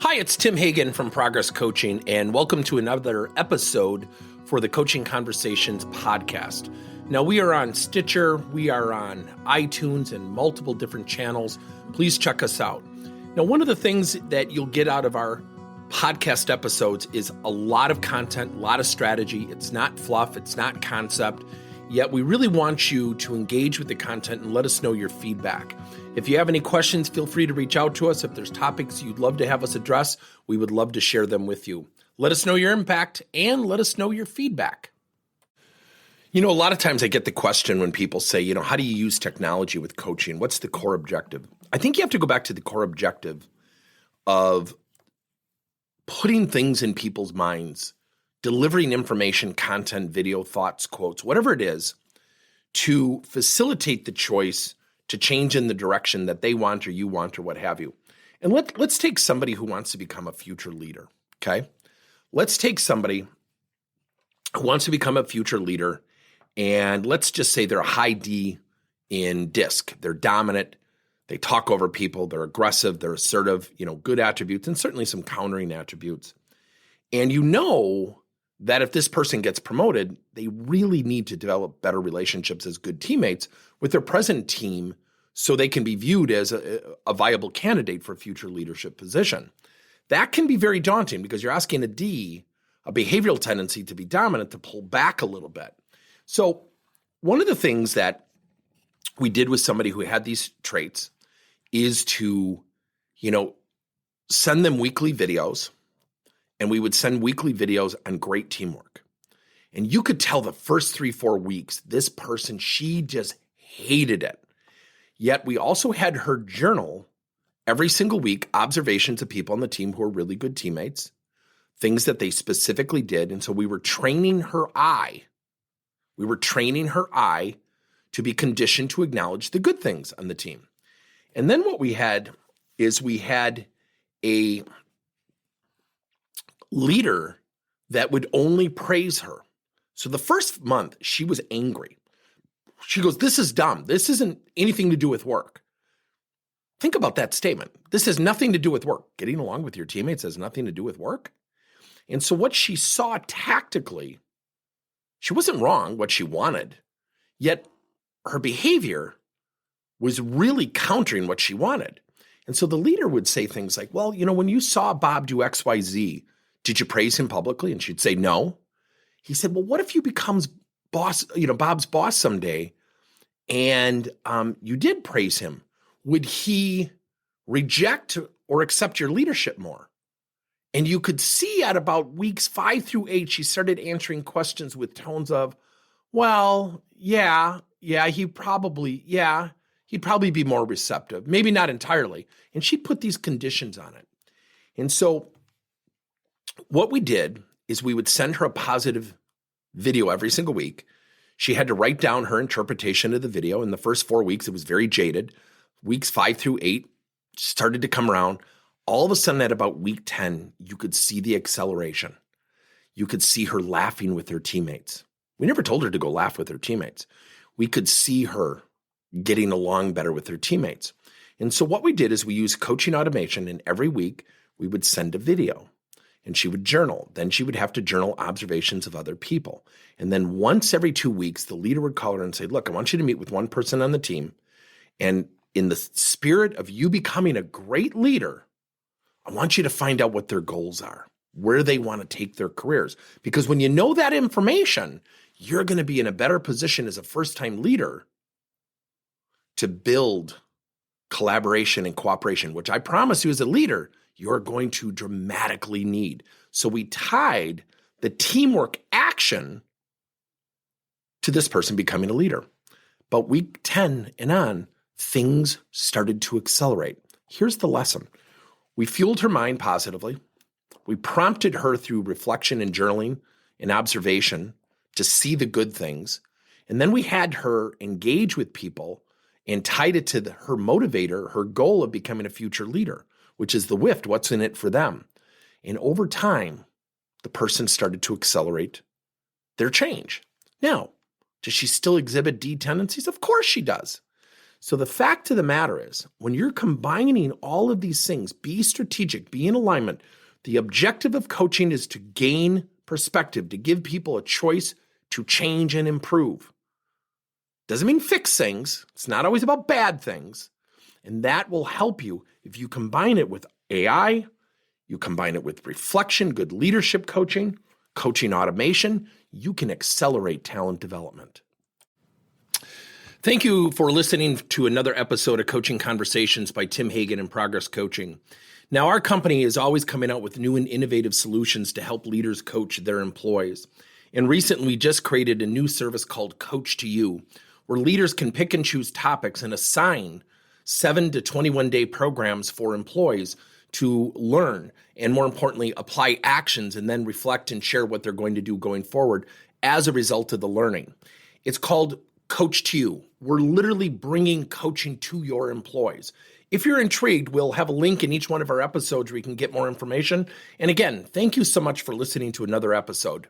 Hi, it's Tim Hagen from Progress Coaching, and welcome to another episode for the Coaching Conversations podcast. Now, we are on Stitcher, we are on iTunes, and multiple different channels. Please check us out. Now, one of the things that you'll get out of our podcast episodes is a lot of content, a lot of strategy. It's not fluff, it's not concept, yet we really want you to engage with the content and let us know your feedback. If you have any questions, feel free to reach out to us. If there's topics you'd love to have us address, we would love to share them with you. Let us know your impact and let us know your feedback. You know, a lot of times I get the question when people say, how do you use technology with coaching? What's the core objective? I think you have to go back to the core objective of putting things in people's minds, delivering information, content, video, thoughts, quotes, whatever it is, to facilitate the choice to change in the direction that they want or you want or what have you. And let's take somebody who wants to become a future leader, okay? Let's take somebody who wants to become a future leader, and let's just say they're a high D in DISC. They're dominant, they talk over people, they're aggressive, they're assertive, good attributes, and certainly some countering attributes. And you know that if this person gets promoted, they really need to develop better relationships as good teammates with their present team so they can be viewed as a viable candidate for a future leadership position. That can be very daunting because you're asking a D, a behavioral tendency to be dominant, to pull back a little bit. So one of the things that we did with somebody who had these traits is to, send them weekly videos. And we would send weekly videos on great teamwork. And you could tell the first 3-4 weeks, this person, she just hated it. Yet we also had her journal every single week, observations of people on the team who are really good teammates, things that they specifically did. And so we were training her eye. We were training her eye to be conditioned to acknowledge the good things on the team. And then what we had is we had a leader that would only praise her. So the first month, she was angry. She goes, "This is dumb. This isn't anything to do with work." Think about that statement. This has nothing to do with work. Getting along with your teammates has nothing to do with work. And so what she saw tactically, she wasn't wrong what she wanted, yet her behavior was really countering what she wanted. And so the leader would say things like, "Well, when you saw Bob do XYZ, did you praise him publicly?" And she'd say, "No." He said, "Well, what if you becomes boss, Bob's boss someday, and you did praise him? Would he reject or accept your leadership more?" And you could see at about weeks 5 through 8, she started answering questions with tones of, "Well, he'd probably be more receptive. Maybe not entirely." And she put these conditions on it. And so what we did is we would send her a positive video every single week. She had to write down her interpretation of the video. In the first 4 weeks, it was very jaded. Weeks 5 through 8 started to come around. All of a sudden, at about week 10, you could see the acceleration. You could see her laughing with her teammates. We never told her to go laugh with her teammates. We could see her getting along better with her teammates. And so what we did is we used coaching automation, and every week we would send a video. And she would journal. Then she would have to journal observations of other people. And then once every 2 weeks, the leader would call her and say, "Look, I want you to meet with one person on the team. And in the spirit of you becoming a great leader, I want you to find out what their goals are, where they want to take their careers." Because when you know that information, you're going to be in a better position as a first-time leader to build collaboration and cooperation, which I promise you as a leader, you're going to dramatically need. So we tied the teamwork action to this person becoming a leader. But week 10 and on, things started to accelerate. Here's the lesson. We fueled her mind positively. We prompted her through reflection and journaling and observation to see the good things. And then we had her engage with people and tied it to her motivator, her goal of becoming a future leader, which is the WIFT, what's in it for them. And over time, the person started to accelerate their change. Now, does she still exhibit D tendencies? Of course she does. So the fact of the matter is, when you're combining all of these things, be strategic, be in alignment. The objective of coaching is to gain perspective, to give people a choice to change and improve. Doesn't mean fix things. It's not always about bad things. And that will help you if you combine it with AI, you combine it with reflection, good leadership coaching, coaching automation, you can accelerate talent development. Thank you for listening to another episode of Coaching Conversations by Tim Hagen and Progress Coaching. Now, our company is always coming out with new and innovative solutions to help leaders coach their employees. And recently, we just created a new service called Coach to You, where leaders can pick and choose topics and assign 7 to 21-day programs for employees to learn and, more importantly, apply actions and then reflect and share what they're going to do going forward as a result of the learning. It's called Coach to You. We're literally bringing coaching to your employees. If you're intrigued, we'll have a link in each one of our episodes where you can get more information. And again, thank you so much for listening to another episode.